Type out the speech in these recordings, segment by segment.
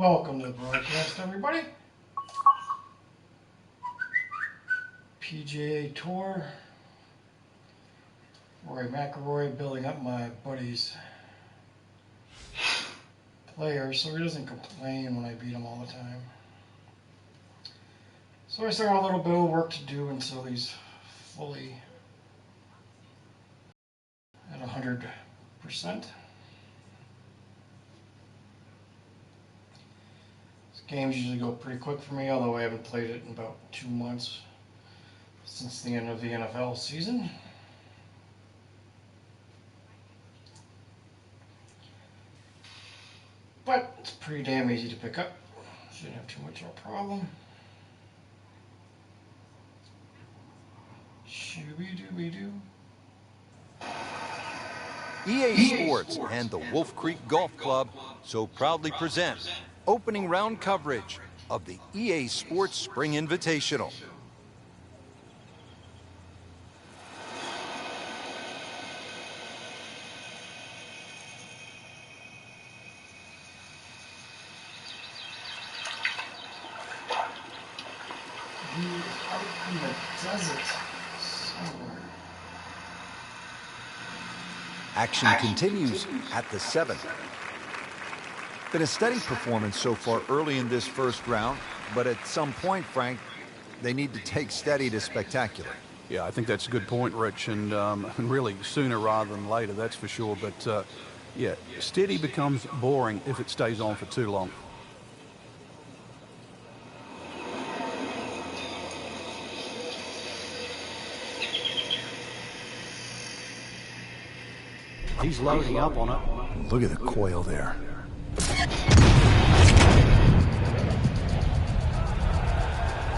Welcome to the broadcast, everybody. PGA Tour. Rory McIlroy building up my buddy's player so he doesn't complain when I beat him all the time. So I still got a little bit of work to do until he's fully at 100%. Games usually go pretty quick for me, although I haven't played it in about 2 months since the end of the NFL season. But it's pretty damn easy to pick up. Shouldn't have too much of a problem. Shooby-dooby-doo. EA Sports and the Wolf Creek Golf Club so proudly present opening round coverage of the EA Sports Spring Invitational. Out in the desert somewhere. Action continues at the 7th. Been a steady performance so far early in this first round, but at some point, Frank, they need to take steady to spectacular. Yeah, I think that's a good point, Rich, and really sooner rather than later, that's for sure. But yeah, steady becomes boring if it stays on for too long. He's loading up on it. Look at the coil there.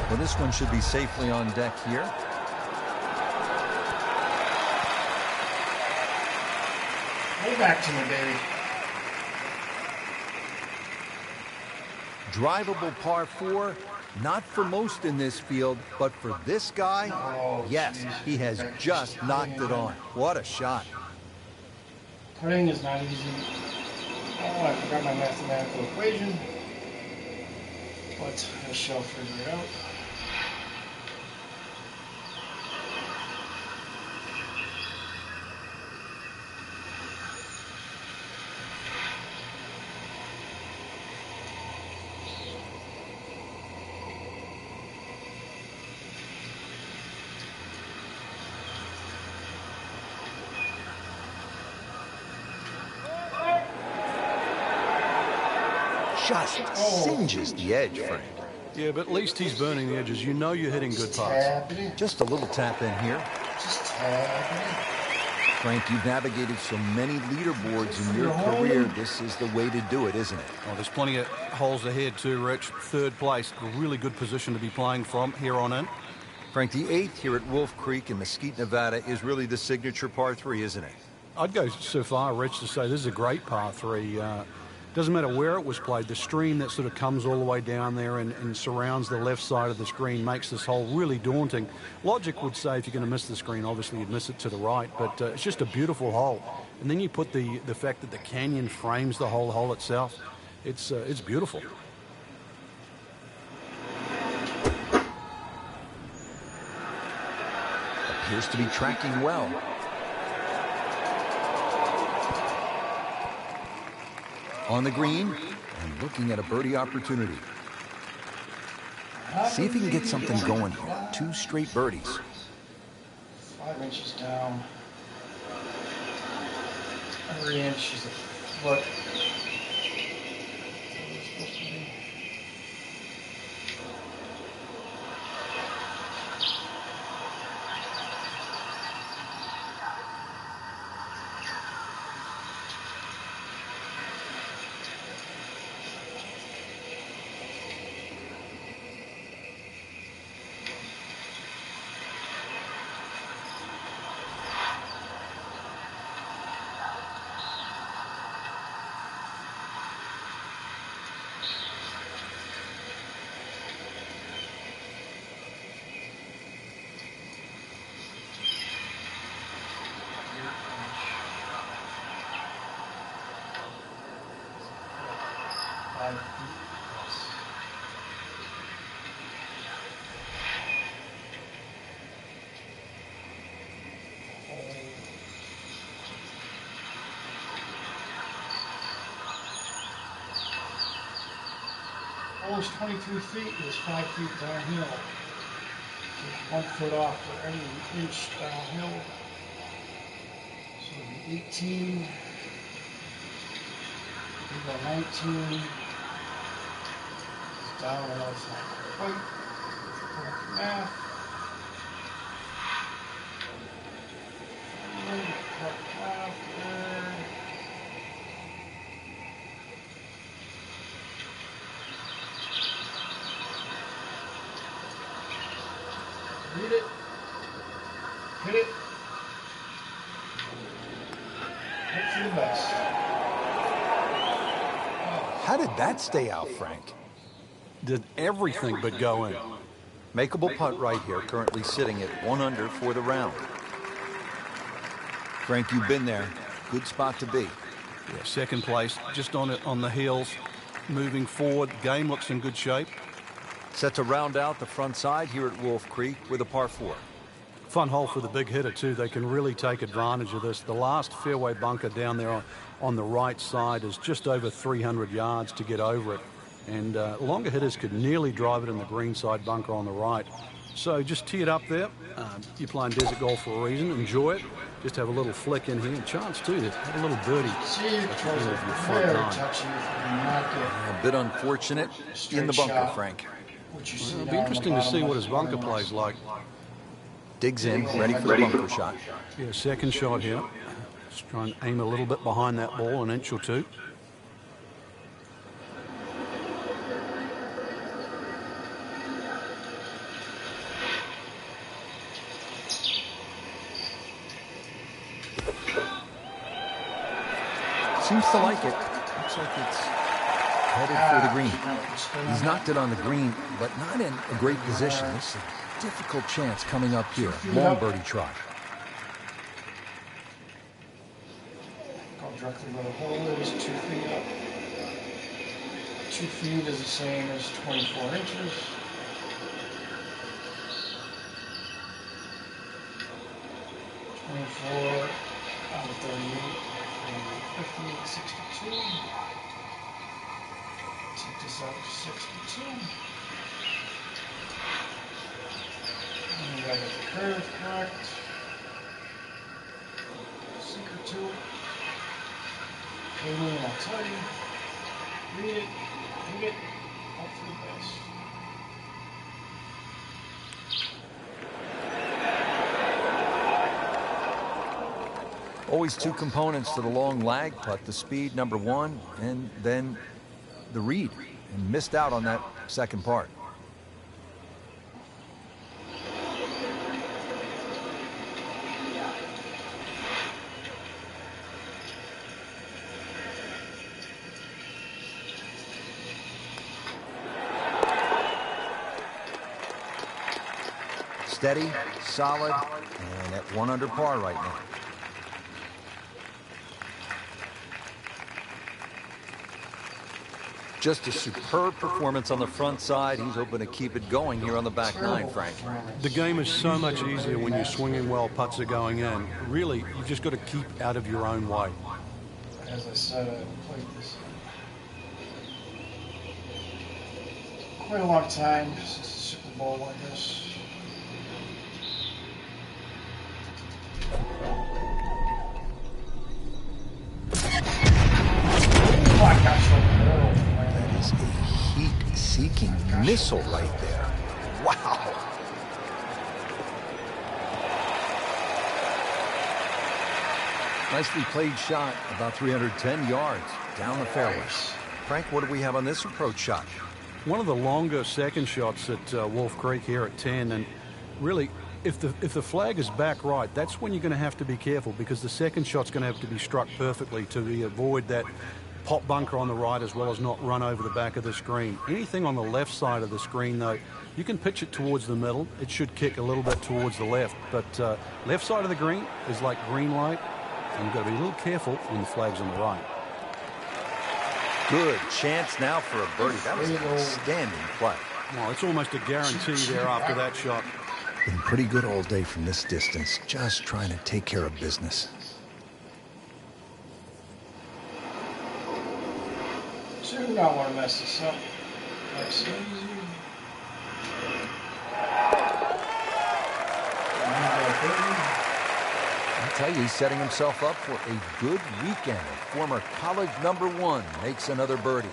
Well, this one should be safely on deck here. Go back to me, baby. Drivable par 4, not for most in this field, but for this guy, yes, geez. he has just knocked it on. What a shot. Putting is not easy. Oh, I forgot my mathematical equation, but I shall figure it out. Just singes the edge, Frank. Yeah, but at least he's burning the edges. You know you're hitting good putts. Just a little tap in here. Just tapping. Frank, you've navigated so many leaderboards in your career. This is the way to do it, isn't it? Oh, there's plenty of holes ahead too, Rich. Third place, a really good position to be playing from here on in. Frank, the 8th here at Wolf Creek in Mesquite, Nevada is really the signature par 3, isn't it? I'd go so far, Rich, to say this is a great par 3. Doesn't matter where it was played, the stream that sort of comes all the way down there and surrounds the left side of the screen makes this hole really daunting. Logic would say if you're going to miss the screen, obviously you'd miss it to the right, but it's just a beautiful hole. And then you put the fact that the canyon frames the whole hole itself. It's beautiful. Appears to be tracking well. On the green and looking at a birdie opportunity. See if he can get something going here. 2 straight birdies. 5 inches down. Every inch is a foot. first 23 feet is 5 feet downhill. Take 1 foot off for every inch downhill. So it'll be 18. We go 19. It's down and it's not quite. Correct math. Correct math there. Read it. Hit it. Hope for the best. How did that stay out, Frank? Did everything but go in. Makeable putt right here, currently sitting at 1 under for the round. Frank, you've been there. Good spot to be. Yeah, second place, just on it on the heels, moving forward. Game looks in good shape. Set to round out the front side here at Wolf Creek with a par 4. Fun hole for the big hitter too. They can really take advantage of this. The last fairway bunker down there on the right side is just over 300 yards to get over it. And longer hitters could nearly drive it in the green side bunker on the right. So just tee it up there. You're playing desert golf for a reason. Enjoy it. Just have a little flick in here. And chance too to have a little birdie. See, it was very touchy if you not get A bit unfortunate in the bunker, shot. Frank. what you see It'll be down interesting the to see bottom what his left bunker corner. plays like. Digs in, ready for the bunker shot. Yeah, second shot here. Just try and aim a little bit behind that ball, an inch or two. Seems to like it. Looks like it's headed for the green. He's knocked it on the green, but not in a great position. It's a difficult chance coming up here. Long birdie try. Go directly where the hole is, 2 feet up. 2 feet is the same as 24 inches. Twenty-four out of 38, 58, 62. Take this out to 62. And we gotta get the curve correct. Secret to it. Maybe I'll tell you. Read it, dig it, hope for the best. Always two components to the long lag putt, the speed, number one, and then the read. And missed out on that second part. Steady, solid, and at 1 under par right now. Just a superb performance on the front side. He's hoping to keep it going here on the back nine, Frank. The game is so much easier when you're swinging well, putts are going in. Really, you've just got to keep out of your own way. As I said, I played this quite a long time since the Super Bowl, I guess. Oh my gosh, That is a heat-seeking missile right there. Wow. Nicely played shot, about 310 yards down the fairway. Frank, what do we have on this approach shot? One of the longer second shots at Wolf Creek here at 10, and really, if the flag is back right, that's when you're going to have to be careful, because the second shot's going to have to be struck perfectly to avoid that pop bunker on the right, as well as not run over the back of the screen. Anything on the left side of the screen, though, you can pitch it towards the middle. It should kick a little bit towards the left, but left side of the green is like green light, and you've got to be a little careful when the flag's on the right. Good chance now for a birdie. That was an outstanding play. Well, it's almost a guarantee there after that shot. Been pretty good all day from this distance, just trying to take care of business. So you do not want to mess this up. That's easy. I tell you, he's setting himself up for a good weekend. Former college #1 makes another birdie.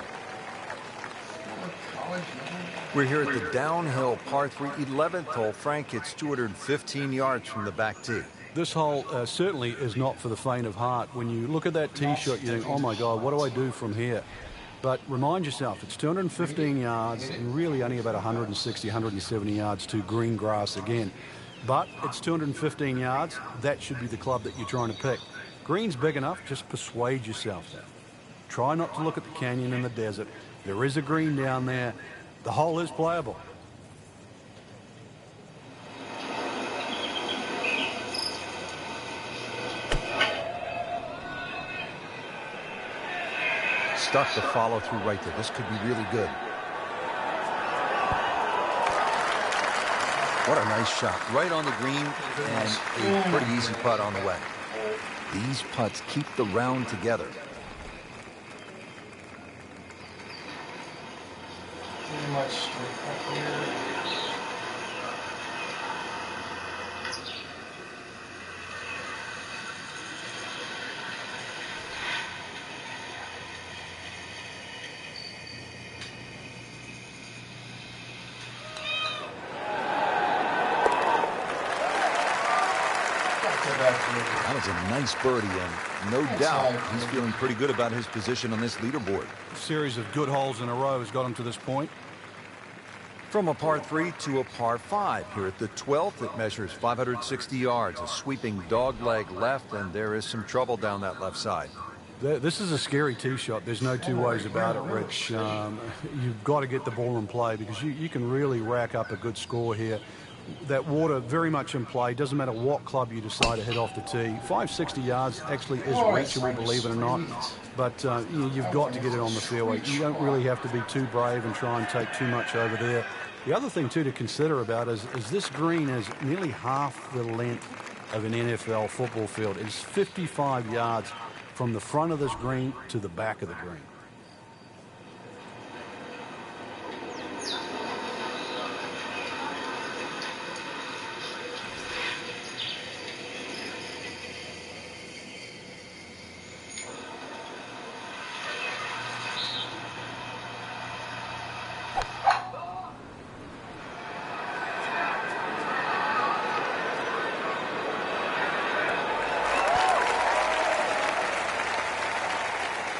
We're here at the downhill par 3 11th hole. Frank, it's 215 yards from the back tee. This hole certainly is not for the faint of heart. When you look at that tee shot, you think, oh my God, what do I do from here? But remind yourself, it's 215 yards and really only about 160, 170 yards to green grass again. But it's 215 yards. That should be the club that you're trying to pick. Green's big enough. Just persuade yourself that. Try not to look at the canyon and the desert. There is a green down there. The hole is playable. Stuck the follow through right there. This could be really good. What a nice shot. Right on the green and a pretty easy putt on the way. These putts keep the round together. Pretty much straight up here. That was a nice birdie, and no doubt he's feeling pretty good about his position on this leaderboard. A series of good holes in a row has got him to this point. From a par 3 to a par 5 here at the 12th. It measures 560 yards, a sweeping dogleg left, and there is some trouble down that left side. This is a scary tee shot. There's no two ways about it, Rich. You've got to get the ball in play because you can really rack up a good score here. That water very much in play. Doesn't matter what club you decide to hit off the tee. 560 yards actually is reachable, believe it or not. But you've got to get it on the fairway. You don't really have to be too brave and try and take too much over there. The other thing, too, to consider about is this green is nearly half the length of an NFL football field. It's 55 yards from the front of this green to the back of the green.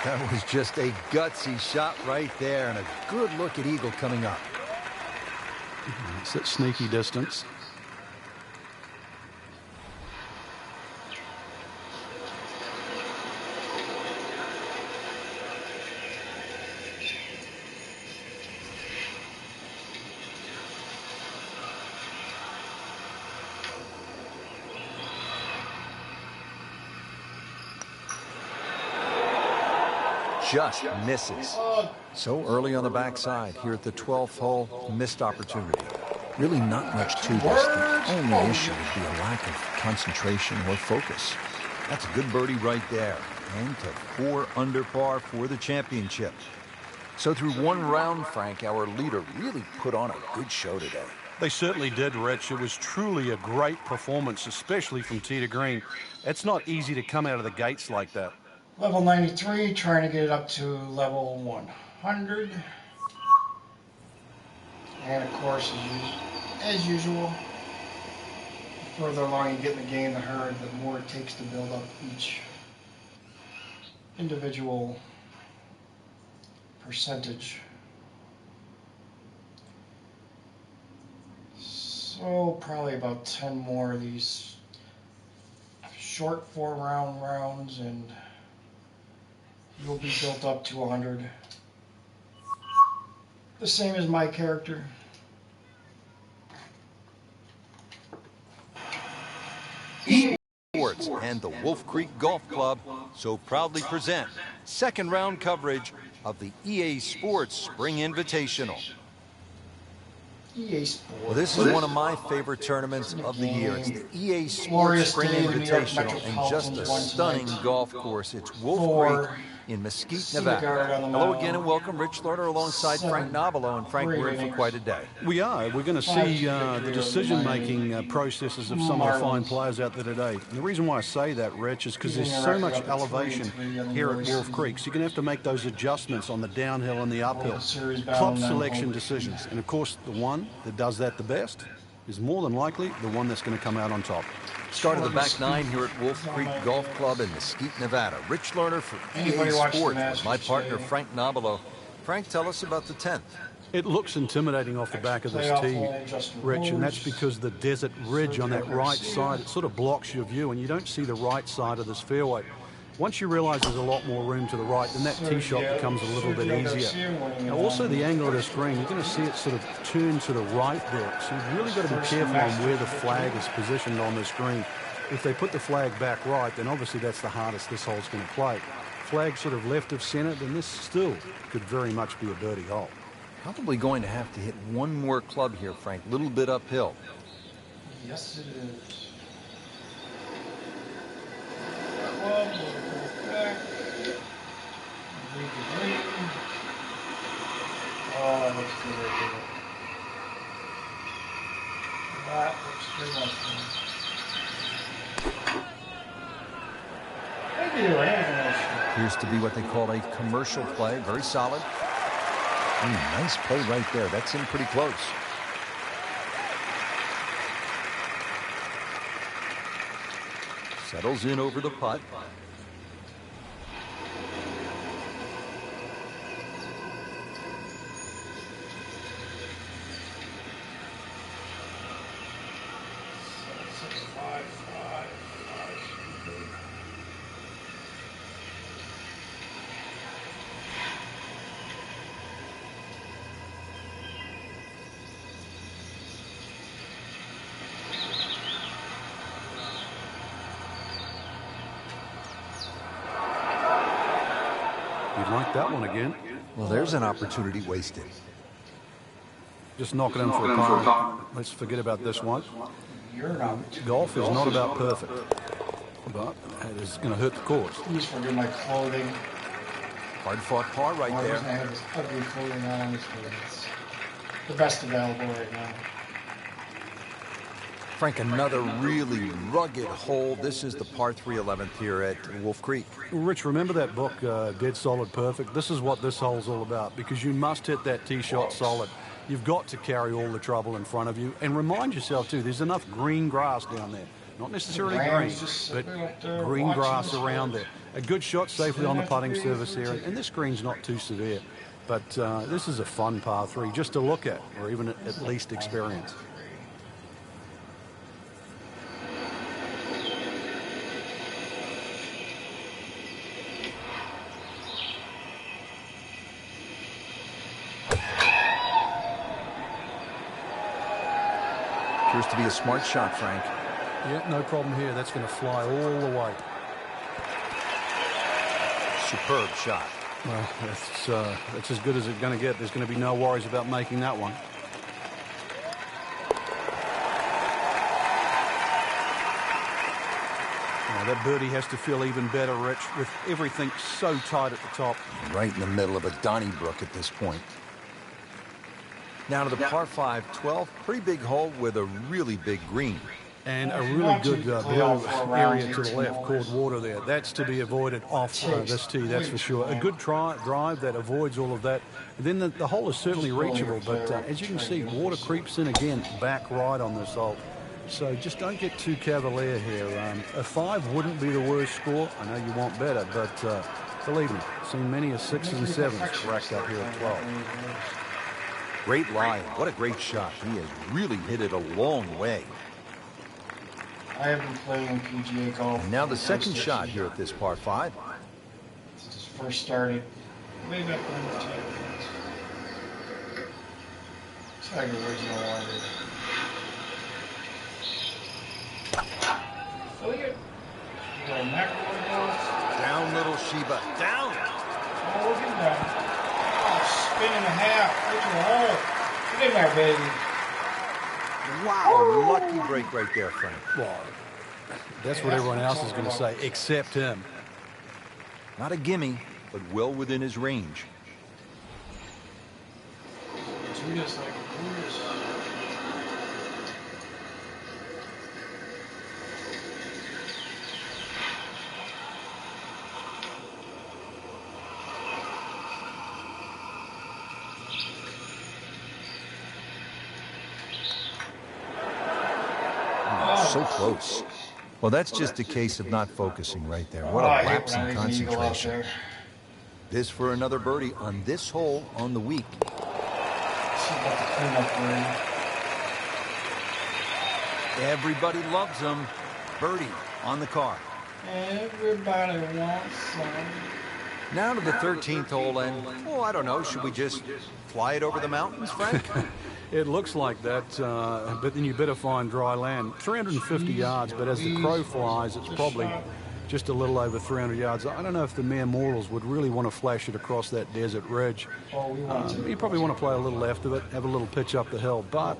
That was just a gutsy shot right there, and a good look at Eagle coming up. It's that sneaky distance. Just misses. So early on the backside here at the 12th hole, missed opportunity. Really not much to this. The only issue would be a lack of concentration or focus. That's a good birdie right there. And to 4 under par for the championship. So through one round, Frank, our leader really put on a good show today. They certainly did, Rich. It was truly a great performance, especially from tee to green. It's not easy to come out of the gates like that. Level 93, trying to get it up to level 100. And of course, as usual, the further along you get in the game, the more it takes to build up each individual percentage. So probably about 10 more of these short 4-round rounds, and you'll be built up to 100. The same as my character. Sports and the Wolf Creek Golf Club so proudly present second round coverage of the EA Sports Spring Invitational. EA Sports. Well, this is one of my favorite tournaments of the year. It's the EA Sports Spring Invitational, and just a stunning golf course. It's Wolf Creek in Mesquite, Nevada. Hello again and welcome. Rich Lerner alongside Frank Nobilo. And Frank, we're in for quite a day. We are. We're going to see the decision-making processes of some of the fine players out there today. And the reason why I say that, Rich, is because there's so much elevation here at Wolf Creek. So you're going to have to make those adjustments on the downhill and the uphill. Club selection decisions. And, of course, the one that does that the best is more than likely the one that's going to come out on top. Start of the back nine here at Wolf Creek Golf Club in Mesquite, Nevada. Rich Lerner for PGA Sports with my partner Frank Nobilo. Frank, tell us about the 10th. It looks intimidating off the back of this tee, Rich, and that's because the desert ridge on that right side, it sort of blocks your view, and you don't see the right side of this fairway. Once you realize there's a lot more room to the right, then that tee shot becomes a little bit easier. Now, also the angle of this green, you're going to see it sort of turn to the right there. So you've really got to be careful on where the flag is positioned on this green. If they put the flag back right, then obviously that's the hardest this hole's going to play. Flag sort of left of center, then this still could very much be a birdie hole. Probably going to have to hit one more club here, Frank. A little bit uphill. Yes, it is. Club, we'll go back. Read the green. Oh, that looks good right there. That looks pretty much good. Maybe they were having Appears to be what they call a commercial play. Very solid. Nice play right there. That's in pretty close. Settles in over the putt. You'd like that one again. Well, there's an opportunity wasted. Just knock it in for a par. Let's forget about this one. Golf is not about perfect, but it is going to hurt the course. Please forget my clothing. Hard-fought par right there. I have this ugly clothing on. It's the best available right now. Frank, another really rugged hole. This is the par 3 11th here at Wolf Creek. Rich, remember that book, Dead Solid Perfect? This is what this hole's all about, because you must hit that tee shot solid. You've got to carry all the trouble in front of you. And remind yourself, too, there's enough green grass down there. Not necessarily green, but green grass around there. A good shot safely on the putting surface here. And this green's not too severe. But this is a fun par 3 just to look at, or even at least experience. Appears to be a smart shot, Frank. Yeah, no problem here. That's going to fly all the way. Superb shot. Well, that's as good as it's going to get. There's going to be no worries about making that one. Now, that birdie has to feel even better, Rich, with everything so tight at the top. Right in the middle of a Donnybrook at this point. Now to the par 5 12, pretty big hole with a really big green. And a really good area to the left, called water there. That's to be avoided off this tee, that's for sure. A good drive that avoids all of that. And then the hole is certainly reachable, but as you can see, water creeps in again, back right on this hole. So just don't get too cavalier here. A 5 wouldn't be the worst score. I know you want better, but believe me, seen many a 6s and 7s racked up here at 12. Great lie. What a great shot. He has really hit it a long way. I have been playing PGA Golf. And now the second shot here at this par 5. Since it first started, way back when the Tiger Woods. Tiger Woods, you know, wanted it. Look at little McElroy goes. Down, little Sheba. Down. Oh, look at that. Spin and a half. Right to the hole. Get in there, baby. Wow, lucky break right there, Frank. Well, that's what everyone else is going to say, except him. Not a gimme. but well within his range. Treat us like brewers. So close. Well, that's just a case of not focusing right there. What a lapse in concentration. This for another birdie on this hole on the week. Everybody loves him. Birdie on the card. Everybody wants some. Now to the 13th hole, and, oh, I don't know, should we just fly it over the mountains, Frank? It looks like that, but then you better find dry land. 350 yards, but as the crow flies, it's probably just a little over 300 yards. I don't know if the mere mortals would really want to flash it across that desert ridge. You probably want to play a little left of it, have a little pitch up the hill, but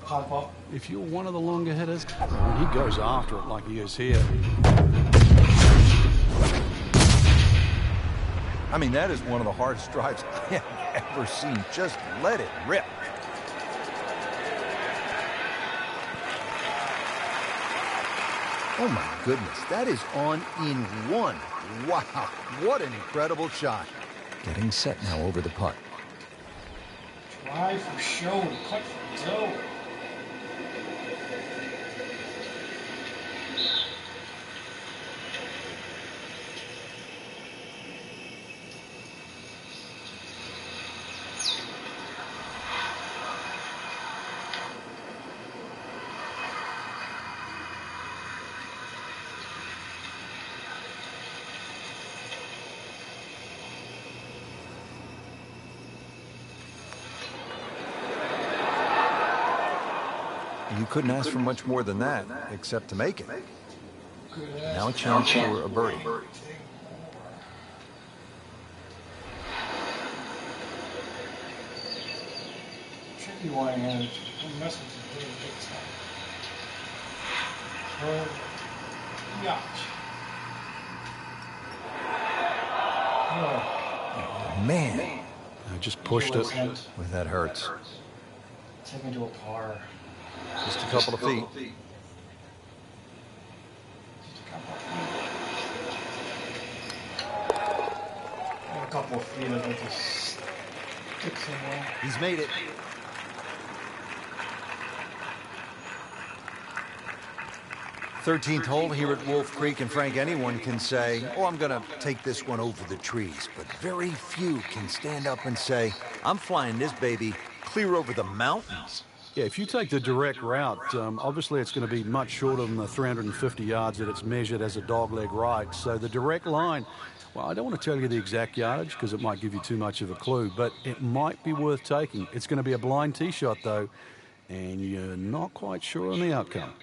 if you're one of the longer hitters, he goes after it like he is here. I mean, that is one of the hardest drives I have ever seen. Just let it rip. Oh, my goodness. That is on in one. Wow. What an incredible shot. Getting set now over the putt. Try for show and cut for dough. You couldn't ask for much more than that, except to make it. Now a chance for a birdie. Tricky one, and don't mess with the really big time. Yacht. Oh, man. I just pushed it. Well, that hurts. Take me to a par. Just a couple of feet. A couple of feet of it just stick somewhere. He's made it. "13th hole here at Wolf Creek," and Frank, anyone can say, oh, I'm going to take this one over the trees. But very few can stand up and say, I'm flying this baby clear over the mountains. Yeah, if you take the direct route, obviously it's going to be much shorter than the 350 yards that it's measured as a dogleg right. So the direct line, well, I don't want to tell you the exact yardage because it might give you too much of a clue, but it might be worth taking. It's going to be a blind tee shot, though, and you're not quite sure on the outcome.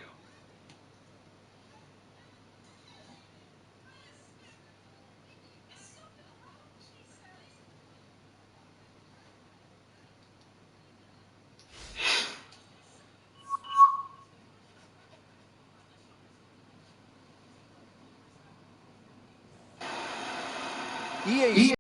EA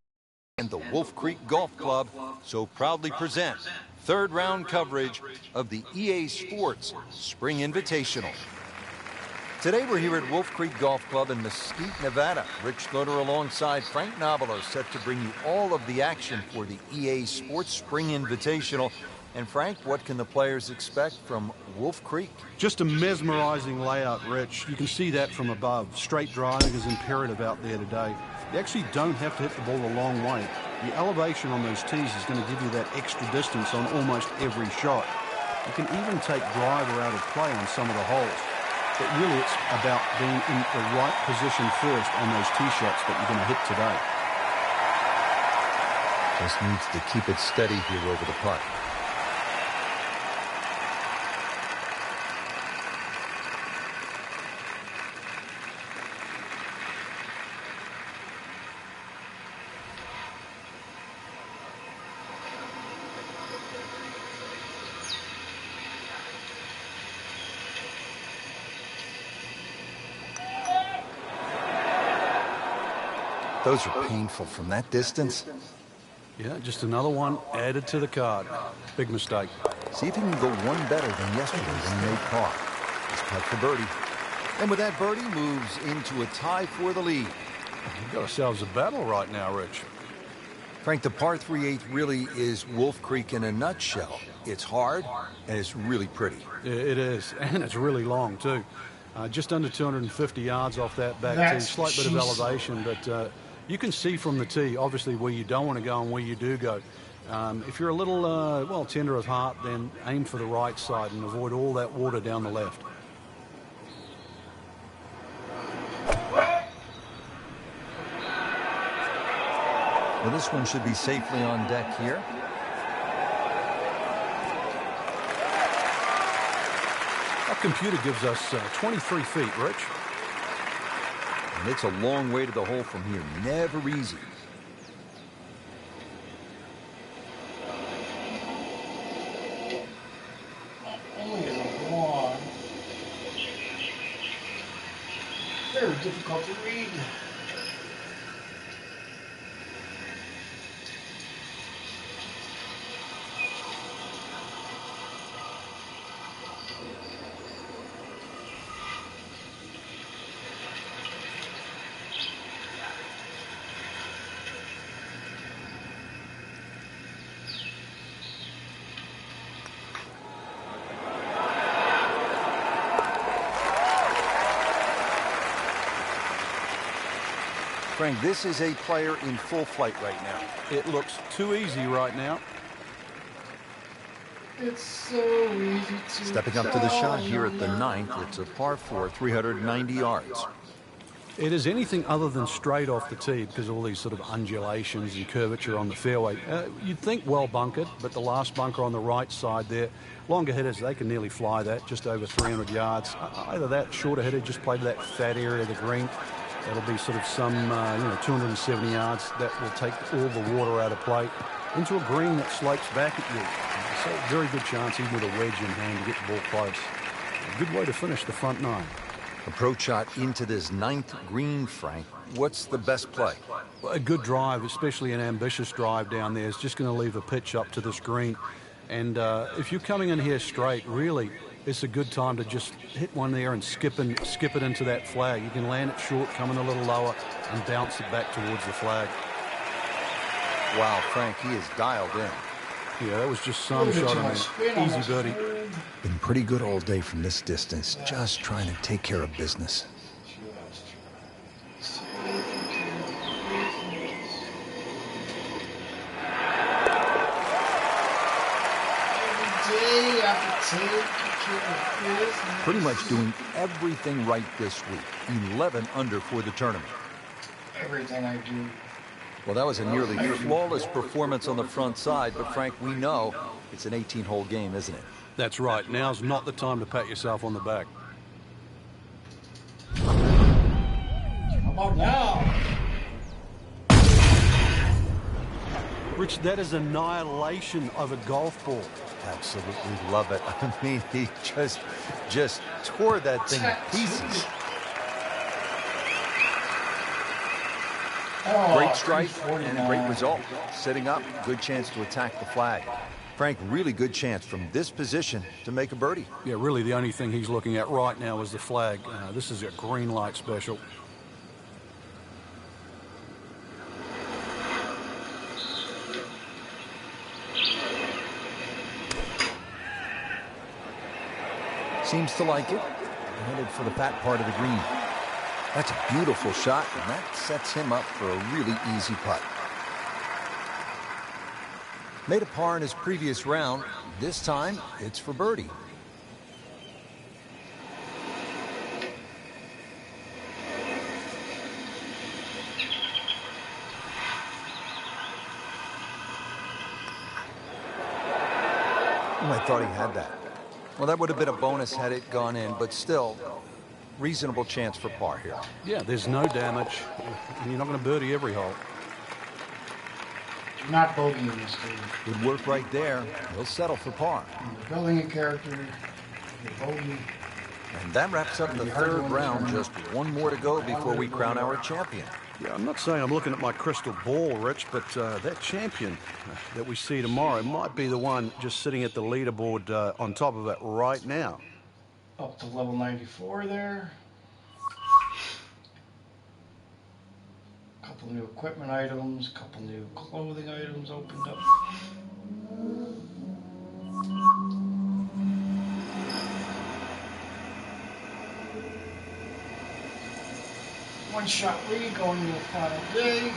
and the Wolf Creek Golf Club so proudly present third round coverage of the EA Sports Spring Invitational. Today we're here at Wolf Creek Golf Club in Mesquite, Nevada. Rich Schroeder alongside Frank Nobilo set to bring you all of the action for the EA Sports Spring Invitational. And Frank, what can the players expect from Wolf Creek? Just a mesmerizing layout, Rich. You can see that from above. Straight driving is imperative out there today. You actually don't have to hit the ball a long way. The elevation on those tees is going to give you that extra distance on almost every shot. You can even take driver out of play on some of the holes. But really it's about being in the right position first on those tee shots that you're going to hit today. Just needs to keep it steady here over the putt. Those are painful from that distance. Yeah, just another one added to the card. Big mistake. See if he can go one better than yesterday when he made par. It's putt for birdie. And with that, birdie moves into a tie for the lead. We've got ourselves a battle right now, Rich. Frank, the par 3/8 really is Wolf Creek in a nutshell. It's hard, and it's really pretty. It is, and it's really long, too. Just under 250 yards off that back tee. Slight bit of elevation, but you can see from the tee, obviously, where you don't want to go and where you do go. If you're a little, well, tender of heart, then aim for the right side and avoid all that water down the left. Well, this one should be safely on deck here. Our computer gives us 23 feet, Rich. And it's a long way to the hole from here. Never easy. Only a one. Very difficult to read. Frank, this is a player in full flight right now. It looks too easy right now. It's so easy to Stepping up to the shot here at the 9th. It's a par 4, 390 yards. It is anything other than straight off the tee because of all these sort of undulations and curvature on the fairway. You'd think well bunkered, but the last bunker on the right side there, longer hitters, they can nearly fly that, just over 300 yards. Either that, shorter hitter, just play to that fat area of the green. That'll be sort of some, 270 yards. That will take all the water out of play into a green that slopes back at you. So very good chance, even with a wedge in hand, to get the ball close. A good way to finish the front nine. Approach shot into this 9th green, Frank. What's the best play? A good drive, especially an ambitious drive down there, is just going to leave a pitch up to this green. And if you're coming in here straight, really, it's a good time to just hit one there and skip it into that flag. You can land it short, come in a little lower, and bounce it back towards the flag. Wow, Frank, he is dialed in. Yeah, that was just some shot on there. Easy birdie. Been pretty good all day from this distance, just trying to take care of business. Pretty much doing everything right this week. 11 under for the tournament. Everything I do. Well, that was a nearly flawless performance on the front side, but Frank, we know it's an 18-hole game, isn't it? That's right. Now's not the time to pat yourself on the back. How about now? Rich, that is annihilation of a golf ball. Absolutely love it. I mean, he just tore that thing to pieces. Great strike and a great result. Setting up, good chance to attack the flag. Frank, really good chance from this position to make a birdie. Yeah, really the only thing he's looking at right now is the flag. This is a green light special. Seems to like it. Headed for the fat part of the green. That's a beautiful shot, and that sets him up for a really easy putt. Made a par in his previous round. This time, it's for birdie. Oh, I thought he had that. Well, that would have been a bonus had it gone in, but still, reasonable chance for par here. Yeah, there's no damage. You're not going to birdie every hole. Not bogey in this game. Good work right there. He'll settle for par. You're building a character. You're bogey. And that wraps up the third round. Just one more to go before we crown our champion. Yeah, I'm not saying I'm looking at my crystal ball, Rich, but that champion that we see tomorrow might be the one just sitting at the leaderboard on top of it right now. Up to level 94 there. Couple new equipment items, couple new clothing items opened up. One shot lead going to the final day.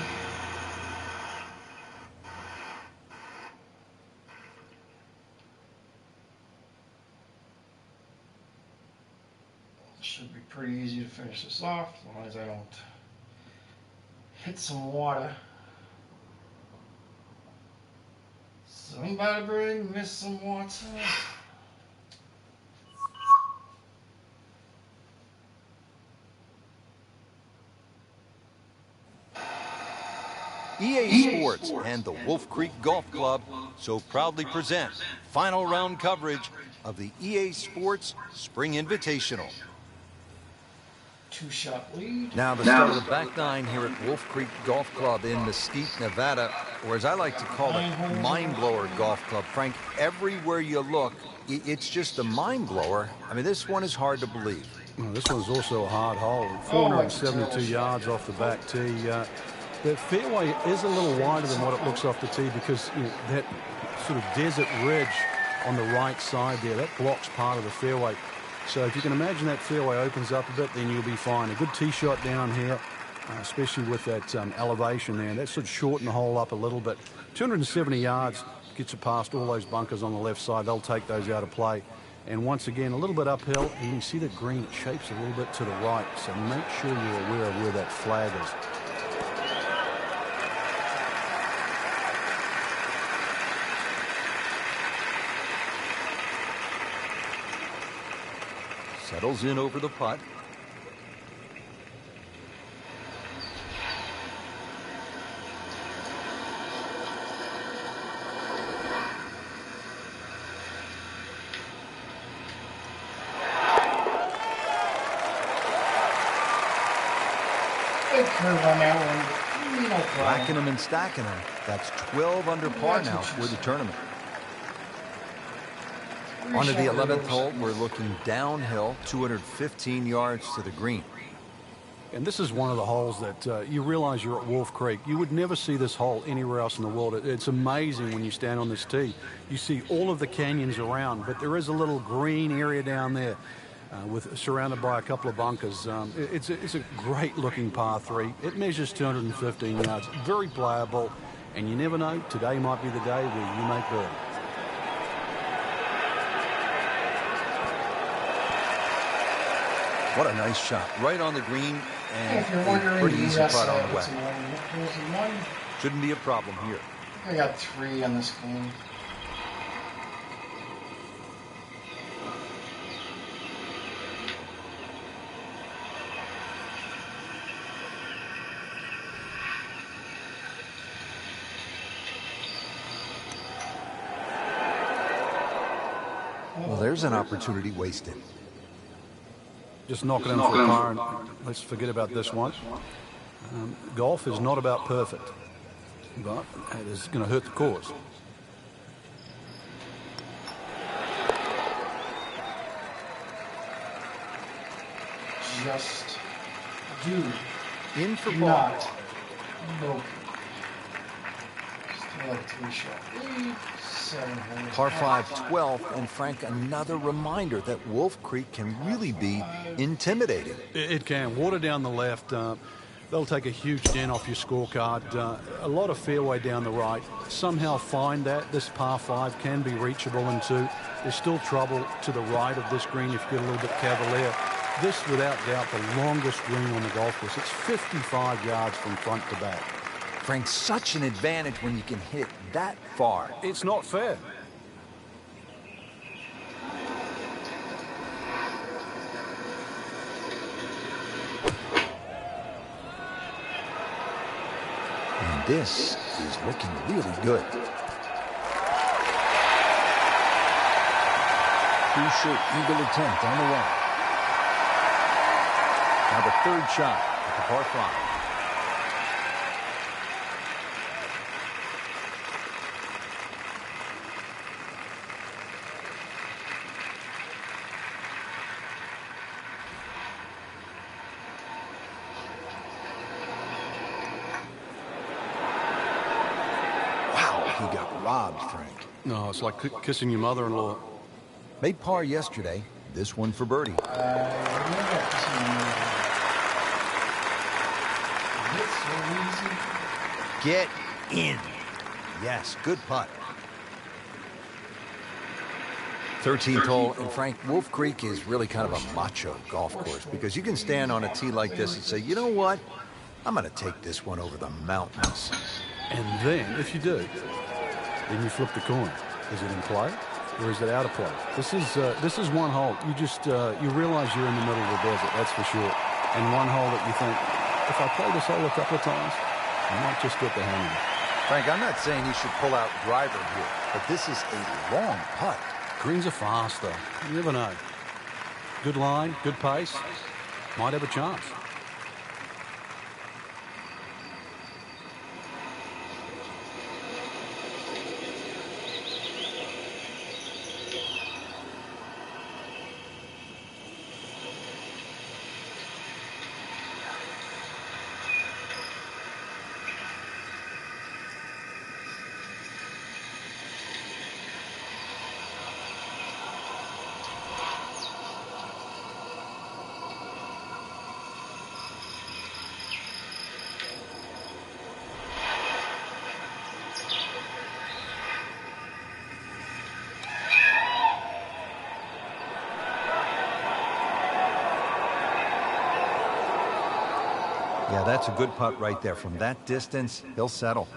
Should be pretty easy to finish this off as long as I don't hit some water. Somebody bring me some water. EA Sports and the Wolf Creek Golf Club so proudly present final round coverage of the EA Sports Spring Invitational. Two-shot lead. Now the start of the back nine here at Wolf Creek Golf Club in Mesquite, Nevada, or as I like to call it, Mind Blower Golf Club. Frank, everywhere you look, it's just a mind blower. I mean, this one is hard to believe. Well, this one's also a hard hole, 472 yards off the back tee. The fairway is a little wider than what it looks off the tee because that sort of desert ridge on the right side there, that blocks part of the fairway. So if you can imagine that fairway opens up a bit, then you'll be fine. A good tee shot down here, especially with that elevation there. That should shorten the hole up a little bit. 270 yards gets it past all those bunkers on the left side. They'll take those out of play. And once again, a little bit uphill, and you see the green, it shapes a little bit to the right. So make sure you're aware of where that flag is. Settles in over the putt. Big curve on that one. No problem. Racking them and stacking them. That's 12 under par now for the tournament. Onto the 11th hole, we're looking downhill, 215 yards to the green. And this is one of the holes that you realize you're at Wolf Creek. You would never see this hole anywhere else in the world. It's amazing when you stand on this tee. You see all of the canyons around, but there is a little green area down there surrounded by a couple of bunkers. It's a great-looking par 3. It measures 215 yards, very playable, and you never know, today might be the day where you make birdie. What a nice shot. Right on the green, and If you're wondering, a pretty easy yes, putt on the way. one. Shouldn't be a problem here. I got 3 on this game. Well, there's an opportunity wasted. Just knock it in for a par, and let's forget about this one. Golf is not about perfect, but it is going to hurt the cause. Just do In for par. not broken. Still have a 3-shot lead. 7 holes. Par 5, 12th, and Frank, another reminder that Wolf Creek can really be intimidating. It can. Water down the left. They'll take a huge dent off your scorecard. A lot of fairway down the right. Somehow find that. This par 5 can be reachable in 2. There's still trouble to the right of this green if you get a little bit cavalier. This, without doubt, the longest green on the golf course. It's 55 yards from front to back. Frank, such an advantage when you can hit it that far. It's not fair. And this is looking really good. Crucial eagle attempt on the right. Now the third shot at the par 5. robbed, Frank. No, it's like kissing your mother-in-law. Made par yesterday. This one for birdie. Get in. Yes, good putt. 13th hole, and Frank, Wolf Creek is really kind of a macho golf course because you can stand on a tee like this and say, you know what? I'm going to take this one over the mountains. And then, if you do, then you flip the coin. Is it in play or is it out of play? This is one hole. You just you realize you're in the middle of the desert, that's for sure. And one hole that you think, if I play this hole a couple of times, I might just get the hang of it. Frank, I'm not saying you should pull out driver here, but this is a long putt. Greens are fast, though. You never know. Good line, good pace. Might have a chance. Yeah, that's a good putt right there. From that distance, he'll settle.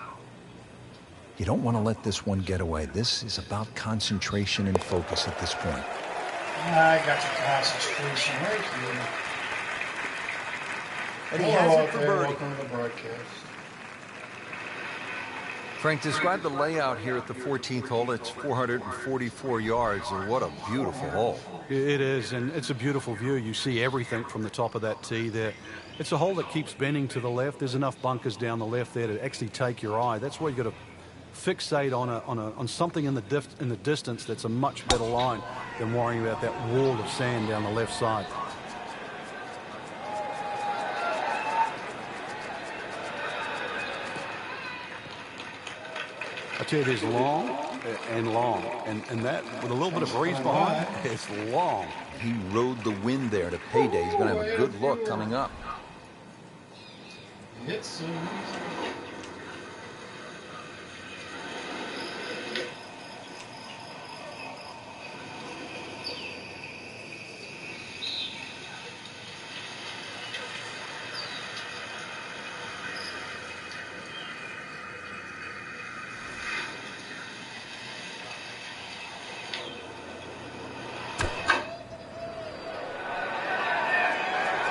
You don't want to let this one get away. This is about concentration and focus at this point. I got your concentration right here. And he has it for birdie. Welcome to the broadcast. Frank, describe the layout here at the 14th hole. It's 444 yards, and what a beautiful hole. It is, and it's a beautiful view. You see everything from the top of that tee there. It's a hole that keeps bending to the left. There's enough bunkers down the left there to actually take your eye. That's why you've got to fixate on something in the distance that's a much better line than worrying about that wall of sand down the left side. I tell you, there's long and long, and that with a little bit of breeze behind, it's long. He rode the wind there to payday. He's going to have a good look coming up. It's so easy.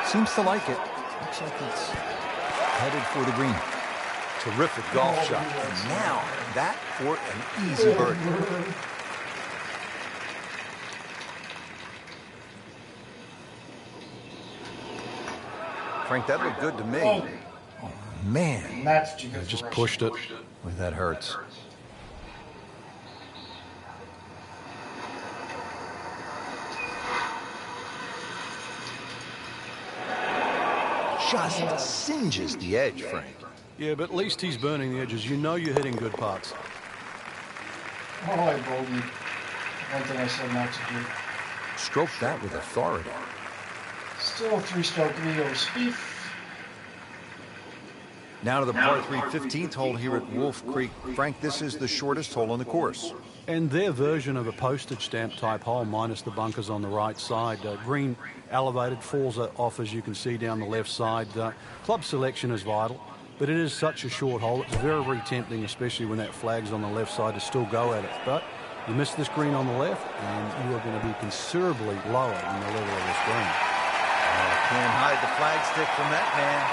Seems to like it. Looks like it's headed for the green. Terrific golf shot. And now that for an easy birdie. Frank, that looked good to me. Oh, man. I just pushed it. Boy, that hurts. Just singes the edge, Frank. Yeah, but at least he's burning the edges. You know you're hitting good putts. Oh, I bogeyed. One thing I said not to do. Stroke that with authority. Still 3-stroke Leo Spieth. Now to the par 3 15th hole here at Wolf Creek. Frank, this is the shortest hole on the course. And their version of a postage stamp type hole, minus the bunkers on the right side. Green elevated, falls off as you can see down the left side. Club selection is vital, but it is such a short hole. It's very, very tempting, especially when that flag's on the left side, to still go at it. But you miss this green on the left, and you are going to be considerably lower in the level of this green. Can't hide the flagstick from that man.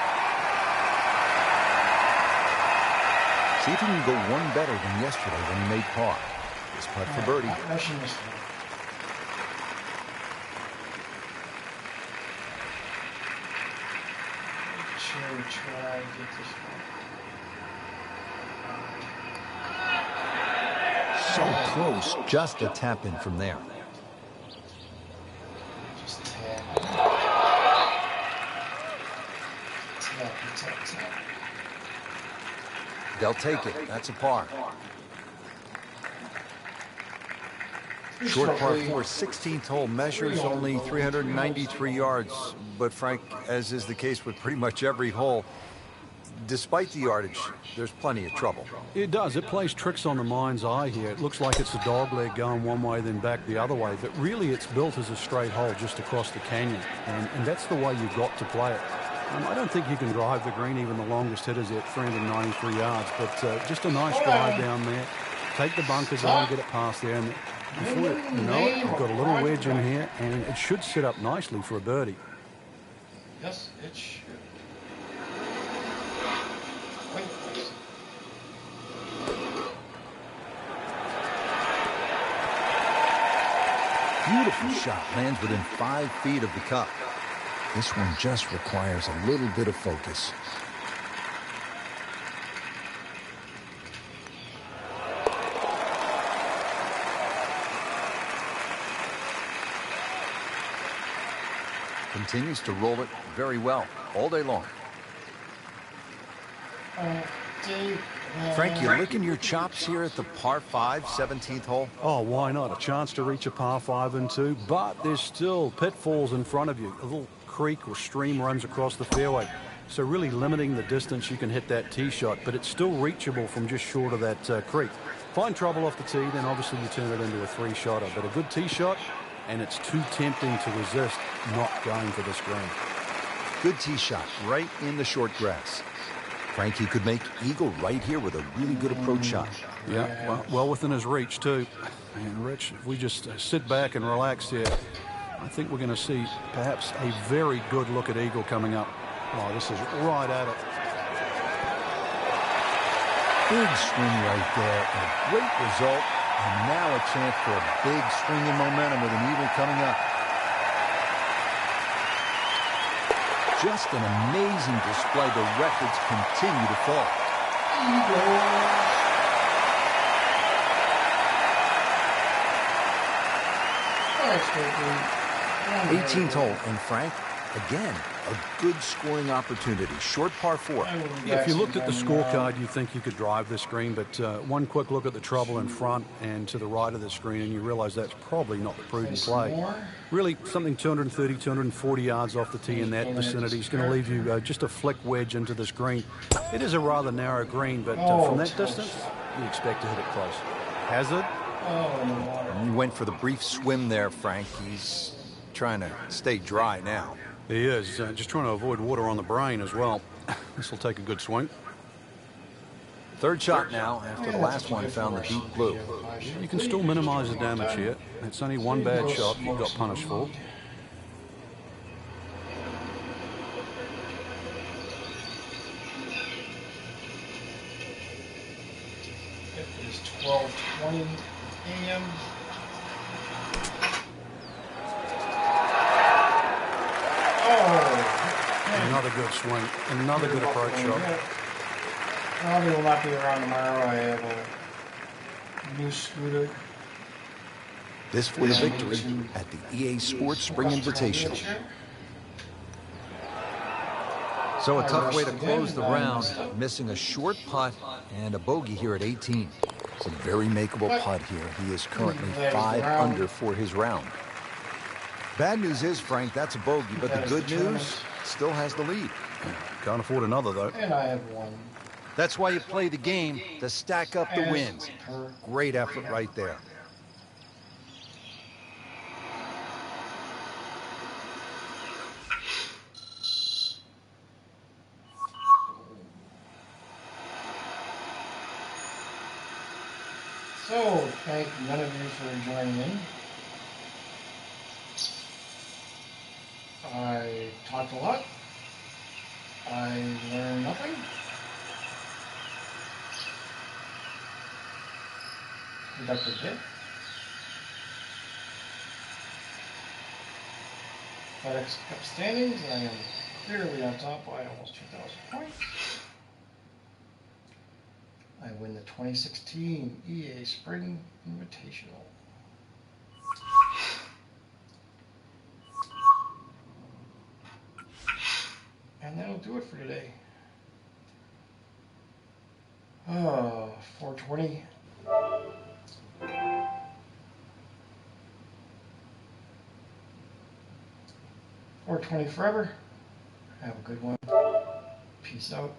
See if he can go one better than yesterday when he made par. This putt for birdie. Actually missed it. Sure, we try to get this one. So close, just a tap in from there. Just tap. Tap. They'll take it. That's a par. Short par 4, 16th hole, measures only 393 yards. But Frank, as is the case with pretty much every hole, despite the yardage, there's plenty of trouble. It does. It plays tricks on the mind's eye here. It looks like it's a dog leg going one way, then back the other way. But really, it's built as a straight hole just across the canyon. And that's the way you've got to play it. I don't think you can drive the green, even the longest hitters at 393 yards. But just a nice drive down there. Take the bunkers on, get it past there. And before you know it, you've got a little wedge in here, and it should sit up nicely for a birdie. Yes, it should. Beautiful shot, lands within 5 feet of the cup. This one just requires a little bit of focus. Continues to roll it very well all day long. Frank, you licking your chops here at the par 5, 17th hole? Oh, why not? A chance to reach a par 5 and 2, but there's still pitfalls in front of you. A little creek or stream runs across the fairway. So really limiting the distance you can hit that tee shot, but it's still reachable from just short of that creek. Find trouble off the tee, then obviously you turn it into a 3-shotter. But a good tee shot, and it's too tempting to resist not going for this green. Good tee shot right in the short grass. Frankie could make eagle right here with a really good approach shot. Yeah, well within his reach, too. And, Rich, if we just sit back and relax here, I think we're going to see perhaps a very good look at eagle coming up. Oh, this is right at it. Big swing right there, and a great result. And now a chance for a big swing in momentum with an eagle coming up. Just an amazing display. The records continue to fall. 18th hole, and Frank, again, a good scoring opportunity. Short par 4. Yeah, if you looked at the scorecard, you think you could drive this green, but one quick look at the trouble in front and to the right of the screen, and you realize that's probably not the prudent play. Really, something 230, 240 yards off the tee in that vicinity is going to leave you just a flick wedge into this green. It is a rather narrow green, but from that distance, you expect to hit it close. Hazard? He went for the brief swim there, Frank. He's trying to stay dry now. He is, just trying to avoid water on the brain as well. This will take a good swing. Third shot now after the last one found the deep blue. You can still minimize the damage here. It's only one bad shot you got punished for. It is 12:20 a.m. Another good swing. Another good approach shot. Probably will not be around tomorrow. I have a new scooter. This for the victory at the EA Sports Spring Invitational. So a tough way to close the round, missing a short putt and a bogey here at 18. It's a very makeable putt here. He is currently 5 under for his round. Bad news is, Frank, that's a bogey, but the good news, still has the lead. Can't afford another, though. And I have one. That's why you play the game, to stack up the wins. Great effort right there. So, thank none of you for joining in. I talked a lot. I learned nothing. Conducted hit. FedEx Cup standings. I am clearly on top by almost 2,000 points. I win the 2016 EA Spring Invitational. And that'll do it for today. 420. 420 forever. Have a good one. Peace out.